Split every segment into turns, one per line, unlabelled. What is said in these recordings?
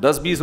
10-20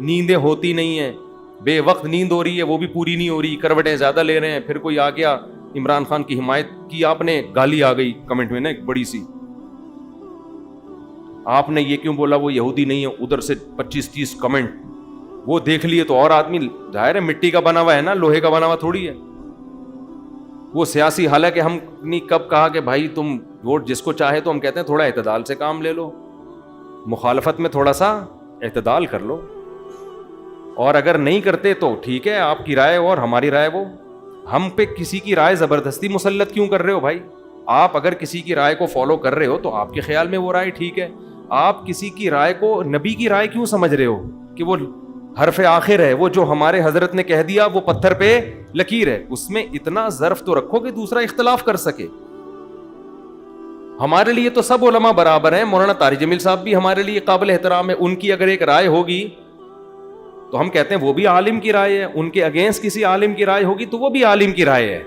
نیندیں ہوتی نہیں ہیں, بے وقت نیند ہو رہی ہے وہ بھی پوری نہیں ہو رہی, کروٹیں زیادہ لے رہے ہیں. پھر کوئی آ گیا عمران خان کی حمایت کی آپ نے, گالی آ گئی کمنٹ میں نا ایک بڑی سی, آپ نے یہ کیوں بولا وہ یہودی نہیں ہے, ادھر سے 25-30 کمنٹ وہ دیکھ لیے تو اور آدمی, ظاہر ہے مٹی کا بنا ہوا ہے نا, لوہے کا بنا ہوا تھوڑی ہے وہ سیاسی. حالانکہ ہم نے کب کہا کہ بھائی تم ووٹ جس کو چاہے, تو ہم کہتے ہیں تھوڑا اعتدال سے کام لے لو, مخالفت میں تھوڑا سا اعتدال کر لو, اور اگر نہیں کرتے تو ٹھیک ہے, آپ کی رائے اور ہماری رائے وہ. ہم پہ کسی کی رائے زبردستی مسلط کیوں کر رہے ہو بھائی؟ آپ اگر کسی کی رائے کو فالو کر رہے ہو تو آپ کے خیال میں وہ رائے ٹھیک ہے. آپ کسی کی رائے کو نبی کی رائے کیوں سمجھ رہے ہو کہ وہ حرف آخر ہے, وہ جو ہمارے حضرت نے کہہ دیا وہ پتھر پہ لکیر ہے, اس میں اتنا ظرف تو رکھو کہ دوسرا اختلاف کر سکے. ہمارے لیے تو سب علماء برابر ہیں, مولانا طارق جمیل صاحب بھی ہمارے لیے قابل احترام ہے, ان کی اگر ایک رائے ہوگی تو ہم کہتے ہیں وہ بھی عالم کی رائے ہے, ان کے اگینسٹ کسی عالم کی رائے ہوگی تو وہ بھی عالم کی رائے ہے.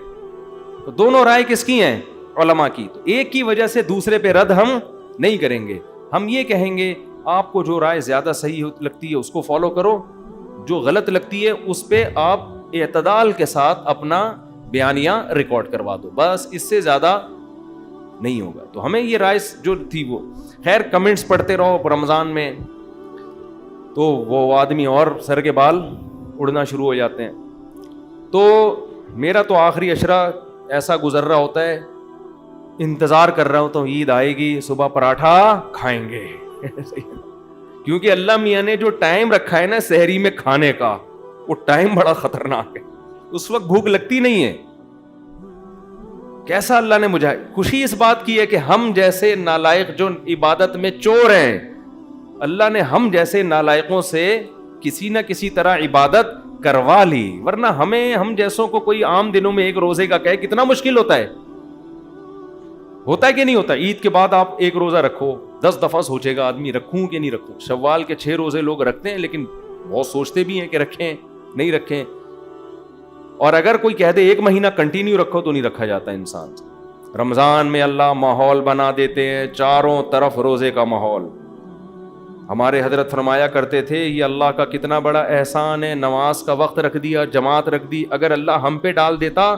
تو دونوں رائے کس کی ہیں؟ علماء کی. تو ایک کی وجہ سے دوسرے پہ رد ہم نہیں کریں گے, ہم یہ کہیں گے آپ کو جو رائے زیادہ صحیح لگتی ہے اس کو فالو کرو, جو غلط لگتی ہے اس پہ آپ اعتدال کے ساتھ اپنا بیانیہ ریکارڈ کروا دو, بس اس سے زیادہ نہیں ہوگا. تو ہمیں یہ رائے جو تھی وہ, خیر کمنٹس پڑھتے رہو رمضان میں تو وہ آدمی اور سر کے بال اڑنا شروع ہو جاتے ہیں. تو میرا تو آخری عشرہ ایسا گزر رہا ہوتا ہے, انتظار کر رہا ہوں تو عید آئے گی, صبح پراٹھا کھائیں گے کیونکہ اللہ میاں نے جو ٹائم رکھا ہے نا سحری میں کھانے کا, وہ ٹائم بڑا خطرناک ہے, اس وقت بھوک لگتی نہیں ہے. کیسا اللہ نے مجھے خوشی اس بات کی ہے کہ ہم جیسے نالائق جو عبادت میں چور ہیں, اللہ نے ہم جیسے نالائقوں سے کسی نہ کسی طرح عبادت کروا لی, ورنہ ہم جیسوں کو کوئی عام دنوں میں ایک روزے کا کہے کتنا مشکل ہوتا ہے کہ نہیں ہوتا. عید کے بعد آپ ایک روزہ رکھو, 10 دفعہ سوچے گا آدمی رکھوں کہ نہیں رکھوں. شوال کے 6 روزے لوگ رکھتے ہیں لیکن بہت سوچتے بھی ہیں کہ رکھیں نہیں رکھیں, اور اگر کوئی کہہ دے 1 مہینہ کنٹینیو رکھو تو نہیں رکھا جاتا انسان سے. رمضان میں اللہ ماحول بنا دیتے ہیں, چاروں طرف روزے کا ماحول. ہمارے حضرت فرمایا کرتے تھے یہ اللہ کا کتنا بڑا احسان ہے, نماز کا وقت رکھ دیا, جماعت رکھ دی. اگر اللہ ہم پہ ڈال دیتا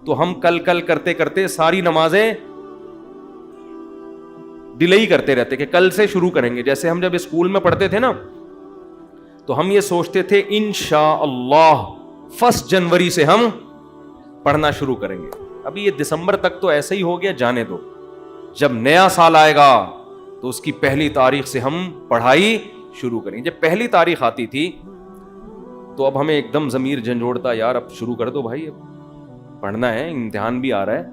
تو ہم کل کرتے کرتے ساری نمازیں ڈیلے ہی کرتے رہتے کہ کل سے شروع کریں گے. جیسے ہم جب اسکول میں پڑھتے تھے نا تو ہم یہ سوچتے تھے انشاءاللہ 1 جنوری سے ہم پڑھنا شروع کریں گے. ابھی یہ دسمبر تک تو ایسے ہی ہو گیا, جانے دو. جب نیا سال آئے گا تو اس کی 1 تاریخ سے ہم پڑھائی شروع کریں گے. جب 1 تاریخ آتی تھی تو اب ہمیں ایک دم ضمیر جھنجھوڑتا, یار اب شروع کر دو بھائی, اب پڑھنا ہے, امتحان بھی آ رہا ہے.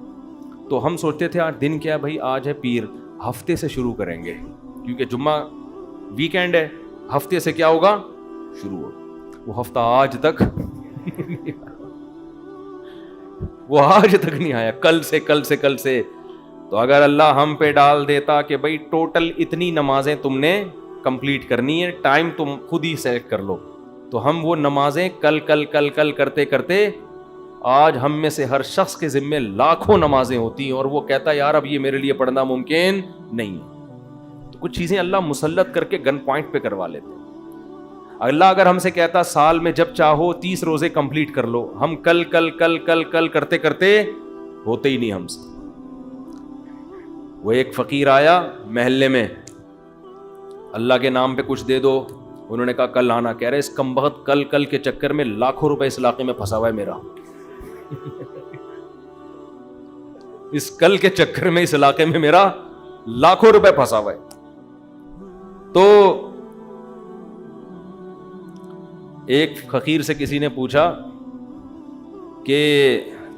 تو ہم سوچتے تھے آج دن کیا بھائی, آج ہے پیر, ہفتے سے شروع کریں گے کیونکہ جمعہ ویکینڈ ہے, ہفتے سے کیا ہوگا شروع ہو. وہ ہفتہ آج تک نہیں آیا, کل سے. تو اگر اللہ ہم پہ ڈال دیتا کہ بھائی ٹوٹل اتنی نمازیں تم نے کمپلیٹ کرنی ہے, ٹائم تم خود ہی سیٹ کر لو, تو ہم وہ نمازیں کل کرتے کرتے آج ہم میں سے ہر شخص کے ذمے لاکھوں نمازیں ہوتی ہیں, اور وہ کہتا ہے یار اب یہ میرے لیے پڑھنا ممکن نہیں ہے. تو کچھ چیزیں اللہ مسلط کر کے گن پوائنٹ پہ کروا لیتے ہیں. اللہ اگر ہم سے کہتا سال میں جب چاہو 30 روزے کمپلیٹ کر لو, ہم کل کرتے کرتے ہوتے ہی نہیں ہم سے. وہ ایک فقیر آیا محلے میں, اللہ کے نام پہ کچھ دے دو, انہوں نے کہا کل آنا. کہہ رہے اس کمبخت کل کے چکر میں لاکھوں روپے اس علاقے میں پھنسا ہوا ہے میرا. اس کل کے چکر میں اس علاقے میں میرا لاکھوں روپے پھنسا ہوا ہے. تو ایک فقیر سے کسی نے پوچھا کہ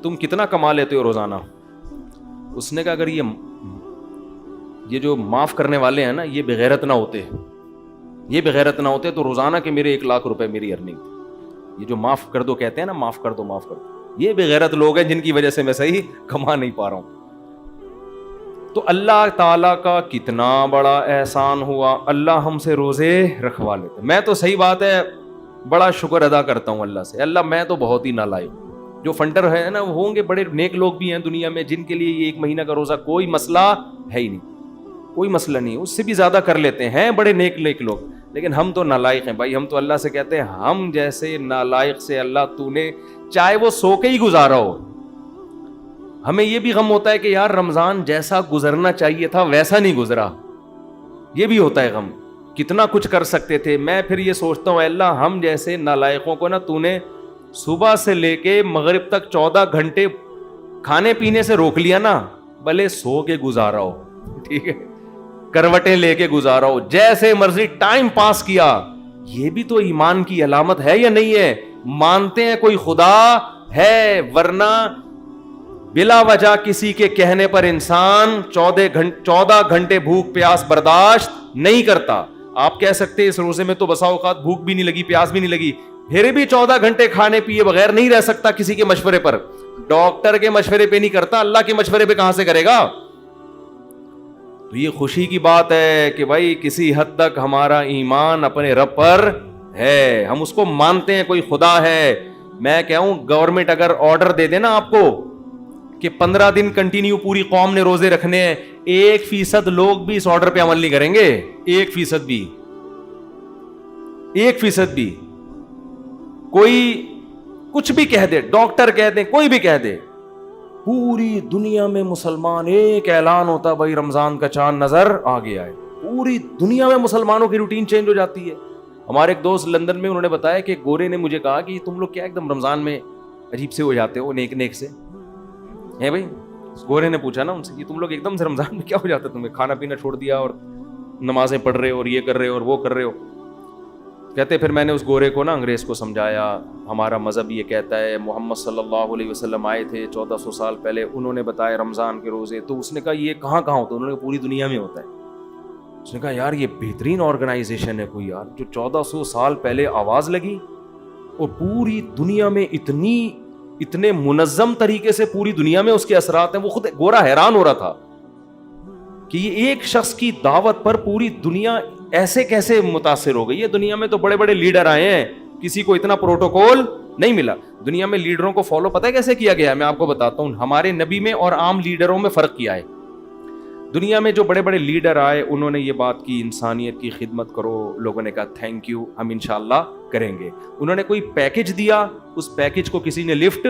تم کتنا کما لیتے ہو روزانہ؟ اس نے کہا اگر یہ جو معاف کرنے والے ہیں نا یہ بغیرت نہ ہوتے تو روزانہ کے میرے 1 لاکھ روپے میری ارننگ. یہ جو معاف کر دو کہتے ہیں نا, معاف کر دو, یہ بغیرت لوگ ہیں جن کی وجہ سے میں صحیح کما نہیں پا رہا ہوں. تو اللہ تعالیٰ کا کتنا بڑا احسان ہوا, اللہ ہم سے روزے رکھوا لیتے. میں تو صحیح بات ہے بڑا شکر ادا کرتا ہوں اللہ سے. اللہ میں تو بہت ہی نالائق. جو فنڈر ہے نا وہ ہوں گے بڑے نیک لوگ بھی ہیں دنیا میں جن کے لیے یہ 1 مہینہ کا روزہ کوئی مسئلہ ہے ہی نہیں, کوئی مسئلہ نہیں, اس سے بھی زیادہ کر لیتے ہیں بڑے نیک لوگ. لیکن ہم تو نالائق ہیں بھائی. ہم تو اللہ سے کہتے ہیں ہم جیسے نالائق سے اللہ تو نے چاہے وہ سو کے ہی گزارا ہو. ہمیں یہ بھی غم ہوتا ہے کہ یار رمضان جیسا گزرنا چاہیے تھا ویسا نہیں گزرا. یہ بھی ہوتا ہے غم, کتنا کچھ کر سکتے تھے. میں پھر یہ سوچتا ہوں اللہ ہم جیسے نالائقوں کو نا تو نے صبح سے لے کے مغرب تک 14 گھنٹے کھانے پینے سے روک لیا نا, بھلے سو کے گزارا ہو, ٹھیک ہے, کروٹیں لے کے گزارا ہو, جیسے مرضی ٹائم پاس کیا. یہ بھی تو ایمان کی علامت ہے یا نہیں ہے؟ مانتے ہیں کوئی خدا ہے, ورنہ بلا وجہ کسی کے کہنے پر انسان 14 گھنٹے بھوک پیاس برداشت نہیں کرتا. آپ کہہ سکتے ہیں اس روزے میں تو بسا اوقات بھوک بھی نہیں لگی پیاس بھی نہیں لگی, پھر بھی 14 گھنٹے کھانے پیے بغیر نہیں رہ سکتا کسی کے مشورے پر. ڈاکٹر کے مشورے پہ نہیں کرتا, اللہ کے مشورے پہ کہاں سے کرے گا؟ تو یہ خوشی کی بات ہے کہ بھائی کسی حد تک ہمارا ایمان اپنے رب پر ہے, ہم اس کو مانتے ہیں کوئی خدا ہے. میں کہوں گورنمنٹ اگر آرڈر دے دے نا آپ کو کہ 15 دن کنٹینیو پوری قوم نے روزے رکھنے ہیں, 1% لوگ بھی اس آرڈر پہ عمل نہیں کریں گے. 1% بھی, 1% بھی. کوئی کچھ بھی کہہ دے, ڈاکٹر کہہ دیں, کوئی بھی کہہ دے, پوری دنیا میں مسلمان ایک اعلان ہوتا ہے بھائی رمضان کا چاند نظر آ گیا ہے. پوری دنیا میں مسلمانوں کی روٹین چینج ہو جاتی ہے. ہمارے ایک دوست لندن میں, انہوں نے بتایا کہ گورے نے مجھے کہا کہ تم لوگ کیا ایک دم رمضان میں عجیب سے ہو جاتے ہو, نیک سے ہیں بھائی. گورے نے پوچھا نا ان سے کہ تم لوگ ایک دم سے رمضان میں کیا ہو جاتا ہے, تمہیں کھانا پینا چھوڑ دیا اور نمازیں پڑھ رہے ہو اور یہ کر رہے ہو اور وہ کر رہے ہو. کہتے پھر میں نے اس گورے کو نا انگریز کو سمجھایا ہمارا مذہب یہ کہتا ہے, محمد صلی اللہ علیہ وسلم آئے تھے 1400 سال پہلے, انہوں نے بتایا رمضان کے روزے. تو اس نے کہا یہ کہاں ہوتا ہے؟ انہوں نے پوری دنیا میں ہوتا ہے. اس نے کہا یار یہ بہترین آرگنائزیشن ہے کوئی یار, جو 1400 سال پہلے آواز لگی اور پوری دنیا میں اتنے منظم طریقے سے پوری دنیا میں اس کے اثرات ہیں. وہ خود گورا حیران ہو رہا تھا کہ یہ ایک شخص کی دعوت پر پوری دنیا ایسے کیسے متاثر ہو گئی ہے. دنیا میں تو بڑے بڑے لیڈر آئے ہیں, کسی کو اتنا پروٹوکول نہیں ملا. دنیا میں لیڈروں کو فالو پتہ ہے کیسے کیا گیا ہے؟ میں آپ کو بتاتا ہوں. ہمارے نبی میں اور عام لیڈروں میں فرق کیا ہے. دنیا میں جو بڑے بڑے لیڈر آئے انہوں نے یہ بات کی انسانیت کی خدمت کرو, لوگوں نے کہا تھینک یو ہم انشاءاللہ کریں گے. انہوں نے کوئی پیکج دیا, اس پیکج کو کسی نے لفٹ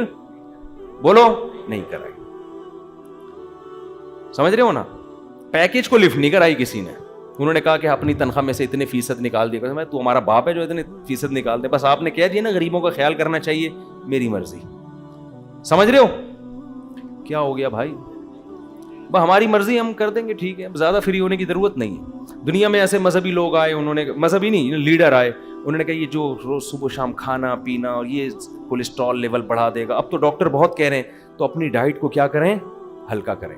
بولو نہیں کرائی. سمجھ رہے ہو نا, پیکج کو لفٹ نہیں کرائی کسی نے. انہوں نے کہا کہ اپنی تنخواہ میں سے اتنے فیصد نکال دیا. میں تو ہمارا باپ ہے جو اتنے فیصد نکال دے, بس آپ نے کہہ دیا نا غریبوں کا خیال کرنا چاہیے, میری مرضی. سمجھ رہے ہو کیا ہو گیا بھائی؟ ہماری مرضی ہم کر دیں گے, ٹھیک ہے, زیادہ فری ہونے کی ضرورت نہیں ہے. دنیا میں ایسے مذہبی لوگ آئے, انہوں نے مذہبی نہیں لیڈر آئے, انہوں نے کہا یہ جو روز صبح شام کھانا پینا اور یہ کولیسٹرول لیول بڑھا دے گا. اب تو ڈاکٹر بہت کہہ رہے ہیں تو اپنی ڈائٹ کو کیا کریں, ہلکا کریں.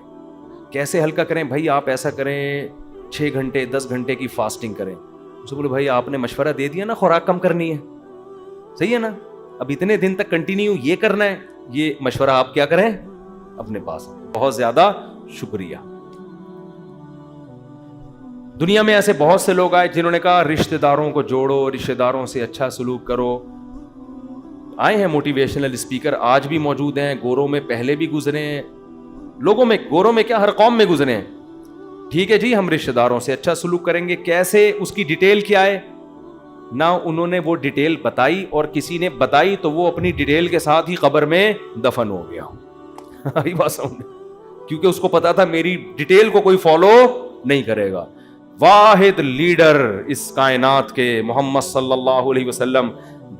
کیسے ہلکا کریں بھائی؟ آپ ایسا کریں 6 گھنٹے 10 گھنٹے کی فاسٹنگ کریں. اسے بولے بھائی آپ نے مشورہ دے دیا نا خوراک کم کرنی ہے, صحیح ہے نا, اب اتنے دن تک کنٹینیو یہ کرنا ہے, یہ مشورہ آپ کیا کریں اپنے پاس. بہت زیادہ شکریہ. دنیا میں ایسے بہت سے لوگ آئے جنہوں نے کہا رشتہ داروں کو جوڑو, رشتہ داروں سے اچھا سلوک کرو. آئے ہیں موٹیویشنل اسپیکر, آج بھی موجود ہیں, گوروں میں پہلے بھی گزرے ہیں, لوگوں میں, گوروں میں کیا ہر قوم میں گزرے ہیں. ٹھیک ہے جی, ہم رشتہ داروں سے اچھا سلوک کریں گے. کیسے, اس کی ڈیٹیل کیا ہے؟ نہ انہوں نے وہ ڈیٹیل بتائی, اور کسی نے بتائی تو وہ اپنی ڈیٹیل کے ساتھ ہی قبر میں دفن ہو گیا. آئی بات سمجھ, کیونکہ اس کو پتا تھا میری ڈیٹیل کو کوئی فالو نہیں کرے گا. واحد لیڈر اس کائنات کے محمد صلی اللہ علیہ وسلم,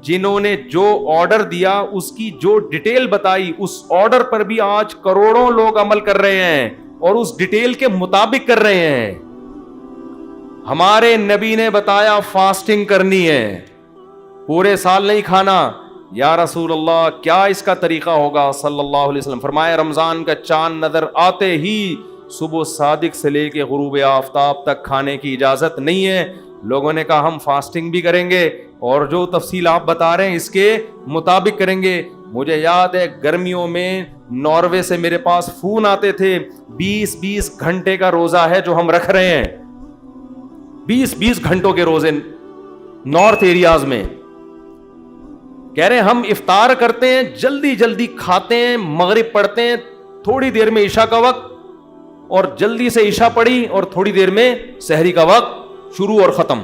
جنہوں نے جو آرڈر دیا اس کی جو ڈیٹیل بتائی, اس آرڈر پر بھی آج کروڑوں لوگ عمل کر رہے ہیں اور اس ڈیٹیل کے مطابق کر رہے ہیں. ہمارے نبی نے بتایا فاسٹنگ کرنی ہے, پورے سال نہیں کھانا. یا رسول اللہ کیا اس کا طریقہ ہوگا؟ صلی اللہ علیہ وسلم فرمایا رمضان کا چاند نظر آتے ہی صبح صادق سے لے کے غروب آفتاب تک کھانے کی اجازت نہیں ہے. لوگوں نے کہا ہم فاسٹنگ بھی کریں گے اور جو تفصیل آپ بتا رہے ہیں اس کے مطابق کریں گے. مجھے یاد ہے گرمیوں میں ناروے سے میرے پاس فون آتے تھے, 20 گھنٹے کا روزہ ہے جو ہم رکھ رہے ہیں, 20 گھنٹوں کے روزے نارتھ ایریاز میں. کہہ رہے ہیں ہم افطار کرتے ہیں, جلدی جلدی کھاتے ہیں, مغرب پڑھتے ہیں, تھوڑی دیر میں عشاء کا وقت, اور جلدی سے عشاء پڑھی اور تھوڑی دیر میں سحری کا وقت شروع اور ختم.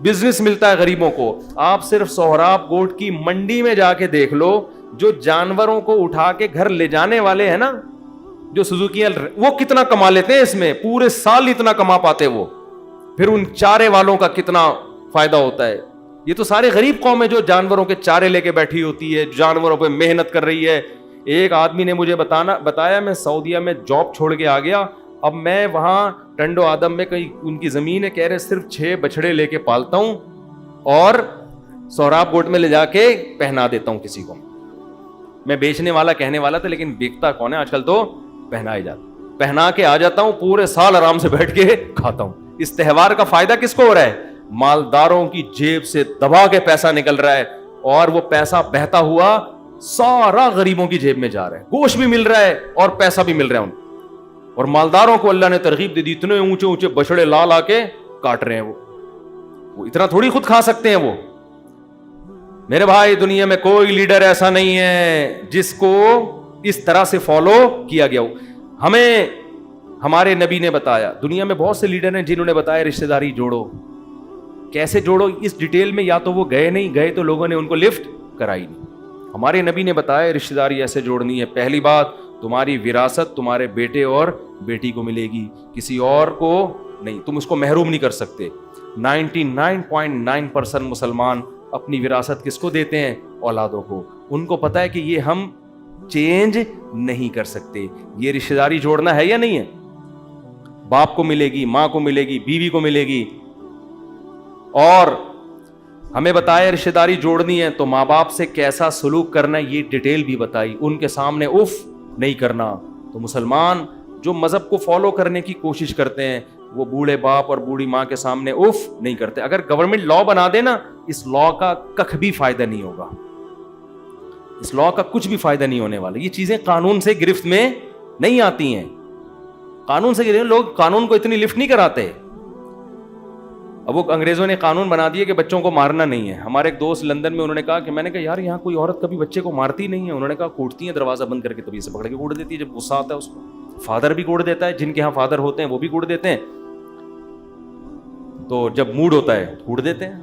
بزنس ملتا ہے غریبوں کو. آپ صرف سہراب گوٹ کی منڈی میں جا کے دیکھ لو, جو جانوروں کو اٹھا کے گھر لے جانے والے ہیں نا, جو سوزوکیاں, وہ کتنا کما لیتے ہیں اس میں, پورے سال اتنا کما پاتے وہ. پھر ان چارے والوں کا کتنا فائدہ ہوتا ہے. یہ تو سارے غریب قوم ہے جو جانوروں کے چارے لے کے بیٹھی ہوتی ہے, جانوروں پہ محنت کر رہی ہے. ایک آدمی نے مجھے بتایا, میں سعودیہ میں جاب چھوڑ کے آ گیا, اب میں وہاں ٹنڈو آدم میں کہیں ان کی زمین ہے, کہہ رہے صرف 6 بچڑے لے کے پالتا ہوں اور سہراب گوٹ میں لے جا کے پہنا دیتا ہوں کسی کو. میں بیچنے والا کہنے والا تھا, لیکن بیچتا کون ہے آج کل, تو پہنا ہی جاتا, پہنا کے آ جاتا ہوں, پورے سال آرام سے بیٹھ کے کھاتا ہوں. اس تہوار کا فائدہ کس کو ہو رہا ہے؟ مالداروں کی جیب سے دبا کے پیسہ نکل رہا ہے, اور وہ پیسہ بہتا ہوا سارا غریبوں کی جیب میں جا رہا ہے. گوشت بھی مل رہا ہے اور پیسہ بھی مل رہا ہے ان کو. اور مالداروں کو اللہ نے ترغیب دے دی, اتنے اونچے اونچے بچڑے لا کے کاٹ رہے ہیں. وہ اتنا تھوڑی خود کھا سکتے ہیں وہ. میرے بھائی, دنیا میں کوئی لیڈر ایسا نہیں ہے جس کو اس طرح سے فالو کیا گیا ہو. ہمیں ہمارے نبی نے بتایا, دنیا میں بہت سے لیڈر ہیں جنہوں نے بتایا رشتہ داری جوڑو. کیسے جوڑو اس ڈیٹیل میں یا تو وہ گئے نہیں, گئے تو لوگوں نے ان کو لفٹ کرائی نہیں. ہمارے نبی نے بتایا رشتہ داری ایسے جوڑنی ہے. پہلی بات, تمہاری وراثت تمہارے بیٹے اور بیٹی کو ملے گی, کسی اور کو نہیں. تم اس کو محروم نہیں کر سکتے. 99.9% مسلمان اپنی وراثت کس کو دیتے ہیں؟ اولادوں کو. ان کو پتا ہے کہ یہ ہم چینج نہیں کر سکتے. یہ رشتہ داری جوڑنا ہے یا نہیں ہے؟ باپ کو ملے گی, ماں کو ملے گی, بیوی کو ملے گی. اور ہمیں بتایا رشتہ داری جوڑنی ہے تو ماں باپ سے کیسا سلوک کرنا ہے یہ ڈیٹیل بھی بتائی. ان کے سامنے اف نہیں کرنا. تو مسلمان جو مذہب کو فالو کرنے کی کوشش کرتے ہیں وہ بوڑھے باپ اور بوڑھی ماں کے سامنے اف نہیں کرتے. اگر گورنمنٹ لا بنا دے نا, اس لا کا کخ بھی فائدہ نہیں ہوگا, اس لا کا کچھ بھی فائدہ نہیں ہونے والا. یہ چیزیں قانون سے گرفت میں نہیں آتی ہیں. قانون سے گرفت, لوگ قانون کو اتنی لفٹ نہیں کراتے. اب وہ انگریزوں نے قانون بنا دیا کہ بچوں کو مارنا نہیں ہے. ہمارے ایک دوست لندن میں, انہوں نے کہا کہ میں نے کہا یار یہاں کوئی عورت کبھی بچے کو مارتی نہیں ہے. انہوں نے کہا کوٹتی ہیں, دروازہ بند کر کے طبیعت سے پکڑ کے کوڑ دیتی ہے جب غصہ آتا ہے اس کو. فادر بھی کوڑ دیتا ہے, جن کے ہاں فادر ہوتے ہیں وہ بھی کوڑ دیتے ہیں. تو جب موڈ ہوتا ہے کوڑ دیتے ہیں.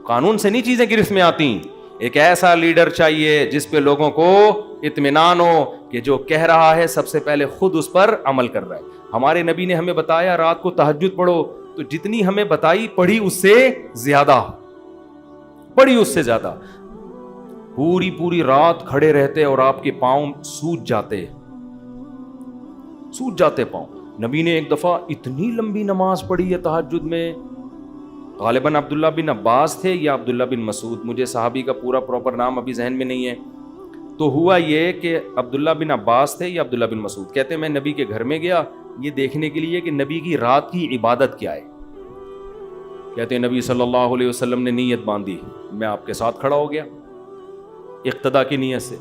قانون سے نہیں چیزیں گرفت میں آتی. ایک ایسا لیڈر چاہیے جس پہ لوگوں کو اطمینان ہو کہ جو کہہ رہا ہے سب سے پہلے خود اس پر عمل کر رہا ہے. ہمارے نبی نے ہمیں بتایا رات کو تہجد پڑھو, تو جتنی ہمیں بتائی پڑھی اس سے زیادہ, پڑھی اس سے زیادہ. پوری رات کھڑے رہتے اور آپ کے پاؤں سوج جاتے پاؤں. نبی نے ایک دفعہ اتنی لمبی نماز پڑھی ہے تہجد میں, غالباً عبداللہ بن عباس تھے یا عبداللہ بن مسعود, مجھے صحابی کا پورا پراپر نام ابھی ذہن میں نہیں ہے. تو ہوا یہ کہ عبداللہ بن عباس تھے یا عبداللہ بن مسعود, کہتے ہیں میں نبی کے گھر میں گیا یہ دیکھنے کے لیے کہ نبی کی رات کی عبادت کیا ہے. کہتے ہیں نبی صلی اللہ علیہ وسلم نے نیت باندھی, میں آپ کے ساتھ کھڑا ہو گیا اقتدا کی نیت سے.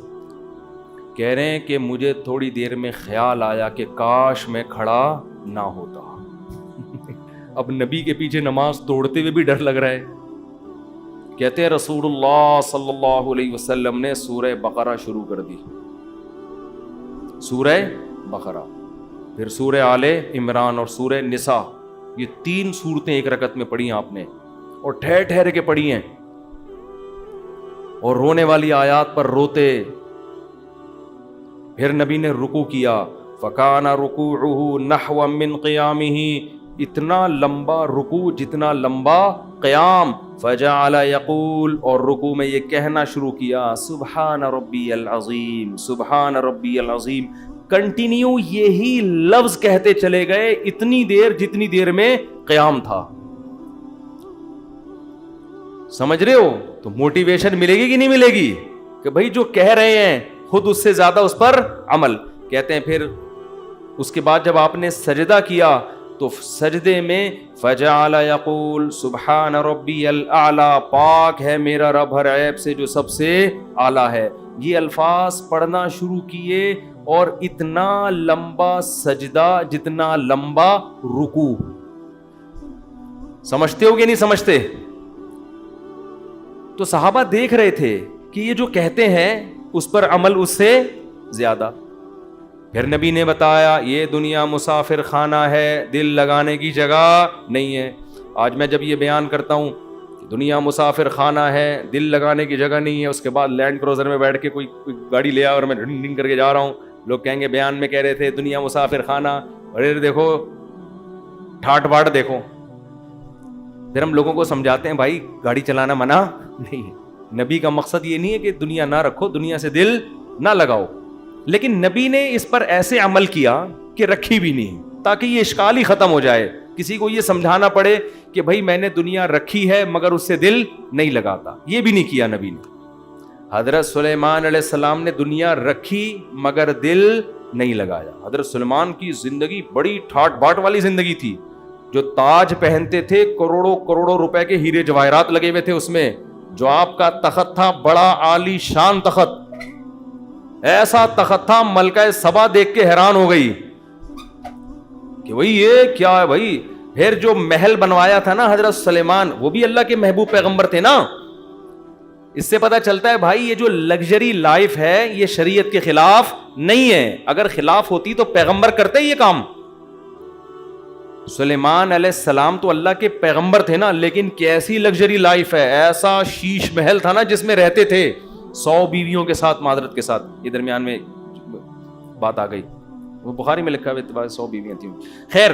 کہہ رہے ہیں کہ مجھے تھوڑی دیر میں خیال آیا کہ کاش میں کھڑا نہ ہوتا. اب نبی کے پیچھے نماز توڑتے ہوئے بھی ڈر لگ رہا ہے. کہتے ہیں رسول اللہ صلی اللہ علیہ وسلم نے سورہ بقرہ شروع کر دی, سورہ بقرہ, پھر سورہ آل عمران اور سورہ نساء. یہ 3 سورتیں ایک رکعت میں پڑھی آپ نے, اور ٹھہر کے پڑھی ہیں, اور رونے والی آیات پر روتے. پھر نبی نے رکوع کیا, فکان رکوعہ نحو من قیامہ, اتنا لمبا رکوع جتنا لمبا قیام. فجعل یقول, اور رکوع میں یہ کہنا شروع کیا سبحان ربی العظیم, سبحان ربی العظیم. کنٹینیو یہی لفظ کہتے چلے گئے اتنی دیر جتنی دیر میں قیام تھا. سمجھ رہے ہو؟ تو موٹیویشن ملے گی کہ نہیں ملے گی کہ بھائی جو کہہ رہے ہیں خود اس سے زیادہ اس پر عمل. کہتے ہیں پھر اس کے بعد جب آپ نے سجدہ کیا تو سجدے میں فجعل یقول سبحان ربی الاعلی, پاک ہے میرا رب ہر عیب سے جو سب سے اعلیٰ ہے. یہ الفاظ پڑھنا شروع کیے, اور اتنا لمبا سجدہ جتنا لمبا رکوع. سمجھتے ہو کہ نہیں سمجھتے؟ تو صحابہ دیکھ رہے تھے کہ یہ جو کہتے ہیں اس پر عمل اس سے زیادہ. پھر نبی نے بتایا یہ دنیا مسافر خانہ ہے, دل لگانے کی جگہ نہیں ہے. آج میں جب یہ بیان کرتا ہوں کہ دنیا مسافر خانہ ہے, دل لگانے کی جگہ نہیں ہے, اس کے بعد لینڈ کروزر میں بیٹھ کے کوئی گاڑی لے آیا اور میں ڈنگ ڈنگ کر کے جا رہا ہوں, لوگ کہیں گے بیان میں کہہ رہے تھے دنیا مسافر خانہ, ارے دیکھو ٹھاٹ باٹ دیکھو. پھر ہم لوگوں کو سمجھاتے ہیں بھائی گاڑی چلانا منع نہیں ہے. نبی کا مقصد یہ نہیں ہے کہ دنیا نہ رکھو, دنیا سے دل نہ لگاؤ, لیکن نبی نے اس پر ایسے عمل کیا کہ رکھی بھی نہیں, تاکہ یہ اشکال ہی ختم ہو جائے. کسی کو یہ سمجھانا پڑے کہ بھائی میں نے دنیا رکھی ہے مگر اس سے دل نہیں لگاتا, یہ بھی نہیں کیا نبی نے. حضرت سلیمان علیہ السلام نے دنیا رکھی مگر دل نہیں لگایا. حضرت سلیمان کی زندگی بڑی ٹھاٹ باٹ والی زندگی تھی. جو تاج پہنتے تھے کروڑوں کروڑوں روپے کے ہیرے جواہرات لگے ہوئے تھے اس میں. جو آپ کا تخت تھا بڑا عالی شان تخت, ایسا تخت تھا ملکہ سبا دیکھ کے حیران ہو گئی کہ بھئی یہ کیا ہے بھئی. پھر جو محل بنوایا تھا نا حضرت سلیمان, وہ بھی اللہ کے محبوب پیغمبر تھے نا. اس سے پتہ چلتا ہے بھائی یہ جو لگژری لائف ہے یہ شریعت کے خلاف نہیں ہے. اگر خلاف ہوتی تو پیغمبر کرتے یہ کام. سلیمان علیہ السلام تو اللہ کے پیغمبر تھے نا, لیکن کیسی لگژری لائف ہے. ایسا شیش محل تھا نا جس میں رہتے تھے 100 بیویوں کے ساتھ, معذرت کے ساتھ یہ درمیان میں بات آ گئی, وہ بخاری میں لکھا ہوا 100 بیویاں تھیں. خیر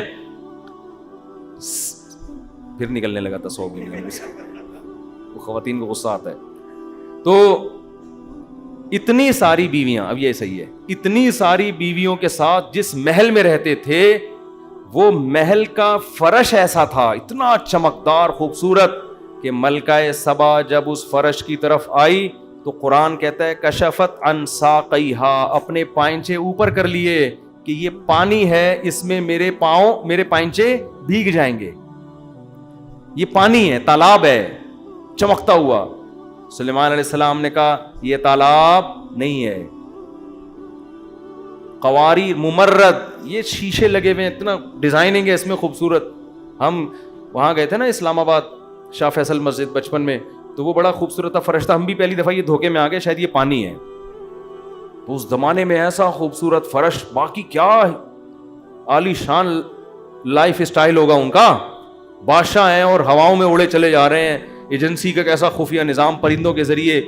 پھر نکلنے لگا تھا 100 بیویاں میں سے, وہ خواتین کو غصہ آتا ہے. تو اتنی ساری بیویاں, اب یہ صحیح ہے, اتنی ساری بیویوں کے ساتھ جس محل میں رہتے تھے وہ محل کا فرش ایسا تھا اتنا چمکدار خوبصورت کہ ملکہ سبا جب اس فرش کی طرف آئی تو قرآن کہتا ہے کشفت عن ساقیہا, اپنے پائنچے اوپر کر لیے کہ یہ پانی ہے, اس میں میرے پاؤں میرے پائنچے بھیگ جائیں گے. یہ پانی ہے, تالاب ہے چمکتا ہوا. سلیمان علیہ السلام نے کہا یہ تالاب نہیں ہے, قواری ممرد, یہ شیشے لگے ہوئے ہیں, اتنا ڈیزائننگ ہے اس میں خوبصورت. ہم وہاں گئے تھے نا اسلام آباد شاہ فیصل مسجد بچپن میں, تو وہ بڑا خوبصورت تھا فرش تھا. ہم بھی پہلی دفعہ یہ دھوکے میں آ گئے شاید یہ پانی ہے. تو اس زمانے میں ایسا خوبصورت فرش, باقی کیا عالی شان لائف اسٹائل ہوگا ان کا, بادشاہ ہیں اور ہواؤں میں اڑے چلے جا رہے ہیں. ایجنسی کا کیسا خفیہ نظام پرندوں کے ذریعے.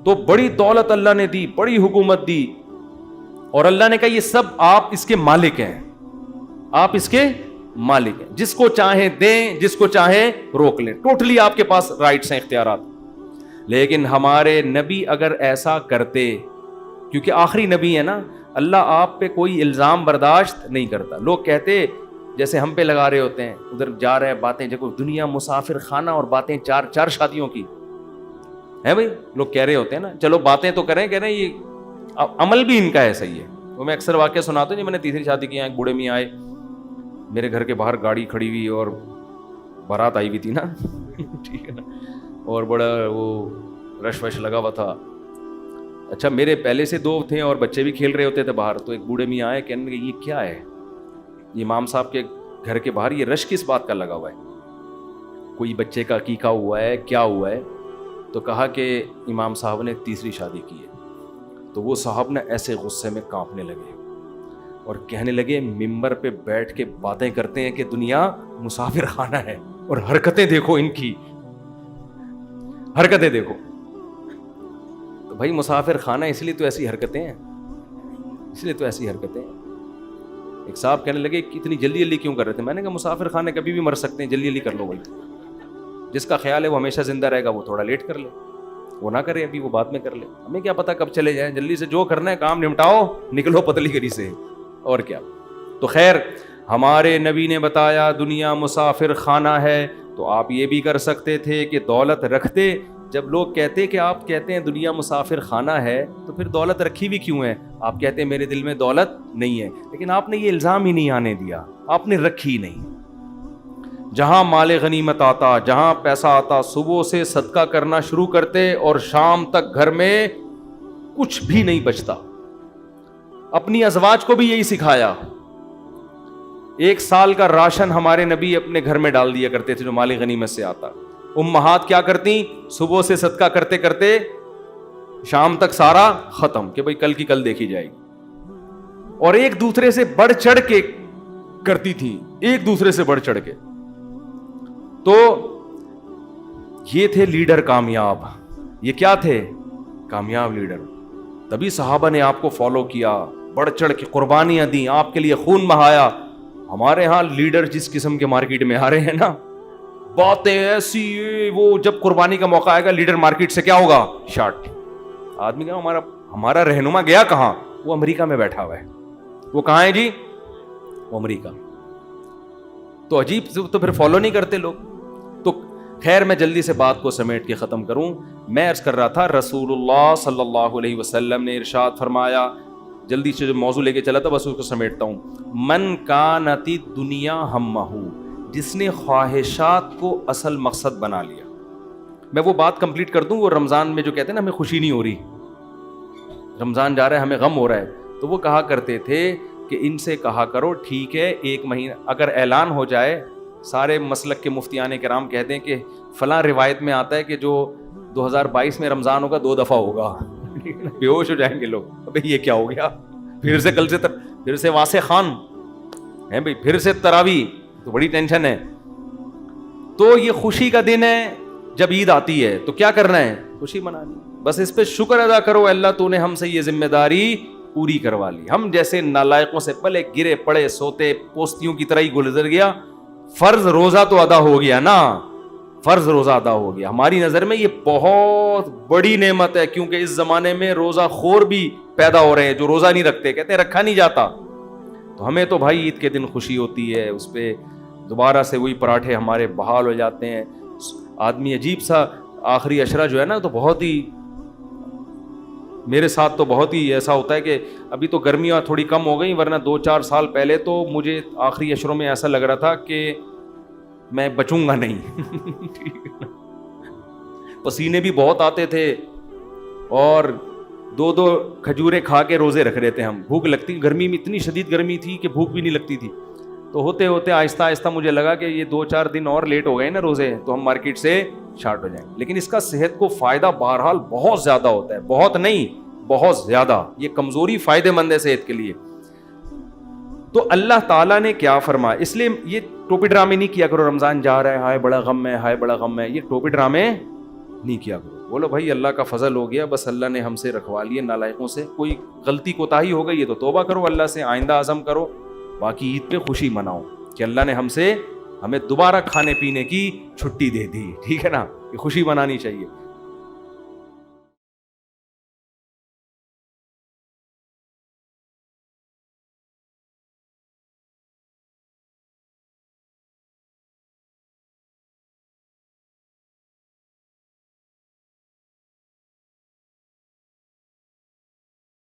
تو بڑی دولت اللہ نے دی, بڑی حکومت دی, اور اللہ نے کہا یہ سب آپ اس کے مالک ہیں, آپ اس کے مالک ہیں, جس کو چاہیں دیں جس کو چاہیں روک لیں, ٹوٹلی آپ کے پاس رائٹس ہیں, اختیارات. لیکن ہمارے نبی اگر ایسا کرتے, کیونکہ آخری نبی ہے نا, اللہ آپ پہ کوئی الزام برداشت نہیں کرتا. لوگ کہتے جیسے ہم پہ لگا رہے ہوتے ہیں, ادھر جا رہے ہیں باتیں, دیکھو دنیا مسافر خانہ اور باتیں چار شادیوں کی ہے بھائی. لوگ کہہ رہے ہوتے ہیں نا, چلو باتیں تو کریں, کہہ رہے ہیں یہ عمل بھی ان کا ایسا ہی ہے. وہ میں اکثر واقعہ سناتا ہوں, جب میں نے تیسری شادی کی, ایک بوڑھے میاں آئے میرے گھر کے باہر, گاڑی کھڑی ہوئی اور بارات آئی ہوئی تھی نا ٹھیک ہے نا, اور بڑا وہ رش وش لگا ہوا تھا. اچھا میرے پہلے سے 2 تھے اور بچے بھی کھیل رہے ہوتے تھے باہر. تو ایک بوڑھے میاں آئے, کہنے لگے یہ کیا ہے, یہ امام صاحب کے گھر کے باہر یہ رش کس بات کا لگا ہوا ہے, کوئی بچے کا عقیقہ ہوا ہے, کیا ہوا ہے؟ تو کہا کہ امام صاحب نے تیسری شادی کی ہے. تو وہ صاحب نے ایسے غصے میں کانپنے لگے اور کہنے لگے ممبر پہ بیٹھ کے باتیں کرتے ہیں کہ دنیا مسافر خانہ ہے, اور حرکتیں دیکھو ان کی, حرکتیں دیکھو. تو بھائی مسافر خانہ اس لیے تو ایسی حرکتیں ہیں, اس لیے تو ایسی حرکتیں ہیں. ایک صاحب کہنے لگے کہ اتنی جلدی جلدی کیوں کر رہے تھے؟ میں نے کہا مسافر خانے کبھی بھی مر سکتے ہیں, جلدی جلدی کر لو بھائی. جس کا خیال ہے وہ ہمیشہ زندہ رہے گا وہ تھوڑا لیٹ کر لے, وہ نہ کرے ابھی, وہ بعد میں کر لے. ہمیں کیا پتا کب چلے جائیں, جلدی سے جو کرنا ہے کام نمٹاؤ, نکلو پتلی گری سے, اور کیا. تو خیر ہمارے نبی نے بتایا دنیا مسافر خانہ ہے, تو آپ یہ بھی کر سکتے تھے کہ دولت رکھتے. جب لوگ کہتے کہ آپ کہتے ہیں دنیا مسافر خانہ ہے, تو پھر دولت رکھی بھی کیوں ہے؟ آپ کہتے ہیں میرے دل میں دولت نہیں ہے, لیکن آپ نے یہ الزام ہی نہیں آنے دیا, آپ نے رکھی نہیں. جہاں مال غنیمت آتا, جہاں پیسہ آتا, صبح سے صدقہ کرنا شروع کرتے اور شام تک گھر میں کچھ بھی نہیں بچتا. اپنی ازواج کو بھی یہی سکھایا. 1 سال کا راشن ہمارے نبی اپنے گھر میں ڈال دیا کرتے تھے جو مال غنیمت سے آتا. امہات کیا کرتی, صبح سے صدقہ کرتے کرتے شام تک سارا ختم, کہ بھئی کل کی کل دیکھی جائے گی. اور ایک دوسرے سے بڑھ چڑھ کے کرتی تھی, ایک دوسرے سے بڑھ چڑھ کے. تو یہ تھے لیڈر کامیاب. یہ کیا تھے؟ کامیاب لیڈر. تبھی صحابہ نے آپ کو فالو کیا, بڑھ چڑھ کے قربانیاں دیں, آپ کے لیے خون بہایا. ہمارے ہاں لیڈر جس قسم کے مارکیٹ میں آ رہے ہیں نا, باتیں ایسی, وہ جب قربانی کا موقع آئے گا لیڈر مارکیٹ سے کیا ہوگا؟ شارٹ. آدمی کہا ہمارا رہنما گیا کہاں؟ وہ امریکہ میں بیٹھا ہوا ہے. وہ کہاں ہے جی؟ وہ امریکہ. تو عجیب, تو پھر فالو نہیں کرتے لوگ. تو خیر میں جلدی سے بات کو سمیٹ کے ختم کروں. میں عرض کر رہا تھا رسول اللہ صلی اللہ علیہ وسلم نے ارشاد فرمایا, جلدی سے جو موضوع لے کے چلا تھا بس اس کو سمیٹتا ہوں. من کانت الدنیا ہمہ, جس نے خواہشات کو اصل مقصد بنا لیا. میں وہ بات کمپلیٹ کر دوں. وہ رمضان میں جو کہتے ہیں نا ہمیں خوشی نہیں ہو رہی, رمضان جا رہا ہے ہمیں غم ہو رہا ہے, تو وہ کہا کرتے تھے کہ ان سے کہا کرو ٹھیک ہے ایک مہینہ اگر اعلان ہو جائے, سارے مسلک کے مفتیان کرام کہہ دیں کہ فلاں روایت میں آتا ہے کہ جو 2022 میں رمضان ہوگا 2 دفعہ ہوگا, بے ہوش ہو جائیں گے لوگ. ابھی یہ کیا ہو گیا؟ پھر سے کل سے پھر سے واسع خان ہے بھائی, پھر سے تراویح, تو بڑی ٹینشن ہے. تو یہ خوشی کا دن ہے. جب عید آتی ہے تو کیا کرنا ہے؟ خوشی منانی. بس اس پہ شکر ادا کرو, اللہ تو نے ہم سے یہ ذمہ داری پوری کروا لی. ہم جیسے نالائقوں سے پلے گرے پڑے سوتے پوستیوں کی طرح ہی گزر گیا. فرض روزہ تو ادا ہو گیا نا, فرض روزہ ادا ہو گیا. ہماری نظر میں یہ بہت بڑی نعمت ہے, کیونکہ اس زمانے میں روزہ خور بھی پیدا ہو رہے ہیں جو روزہ نہیں رکھتے, کہتے ہیں رکھا نہیں جاتا. تو ہمیں تو بھائی عید کے دن خوشی ہوتی ہے, اس پہ دوبارہ سے وہی پراٹھے ہمارے بحال ہو جاتے ہیں. آدمی عجیب سا آخری عشرہ جو ہے نا, تو بہت ہی, میرے ساتھ تو بہت ہی ایسا ہوتا ہے کہ ابھی تو گرمیاں تھوڑی کم ہو گئیں, ورنہ 2-4 سال پہلے تو مجھے آخری عشروں میں ایسا لگ رہا تھا کہ میں بچوں گا نہیں. پسینے بھی بہت آتے تھے اور 2 کھجوریں کھا کے روزے رکھ رہے تھے ہم. بھوک لگتی, گرمی میں اتنی شدید گرمی تھی کہ بھوک بھی نہیں لگتی تھی. تو ہوتے ہوتے آہستہ آہستہ مجھے لگا کہ یہ 2-4 دن اور لیٹ ہو گئے نا روزے, تو ہم مارکیٹ سے شارٹ ہو جائیں. لیکن اس کا صحت کو فائدہ بہرحال بہت زیادہ ہوتا ہے, بہت نہیں بہت زیادہ. یہ کمزوری فائدہ مند ہے صحت کے لیے. تو اللہ تعالیٰ نے کیا فرمایا, اس لیے یہ ٹوپی ڈرامے نہیں کیا کرو. رمضان جا رہا ہے, ہائے بڑا غم ہے, ہائے بڑا غم ہے, یہ ٹوپی ڈرامے نہیں کیا کرو. بولو بھائی اللہ کا فضل ہو گیا, بس اللہ نے ہم سے رکھوا لیے نالائقوں سے. کوئی غلطی کوتاہی ہو گئی ہے تو توبہ کرو اللہ سے, آئندہ عزم کرو. باقی عید پہ خوشی مناؤ کہ اللہ نے ہمیں دوبارہ کھانے پینے کی چھٹی دے دی. ٹھیک ہے نا, یہ خوشی منانی چاہیے.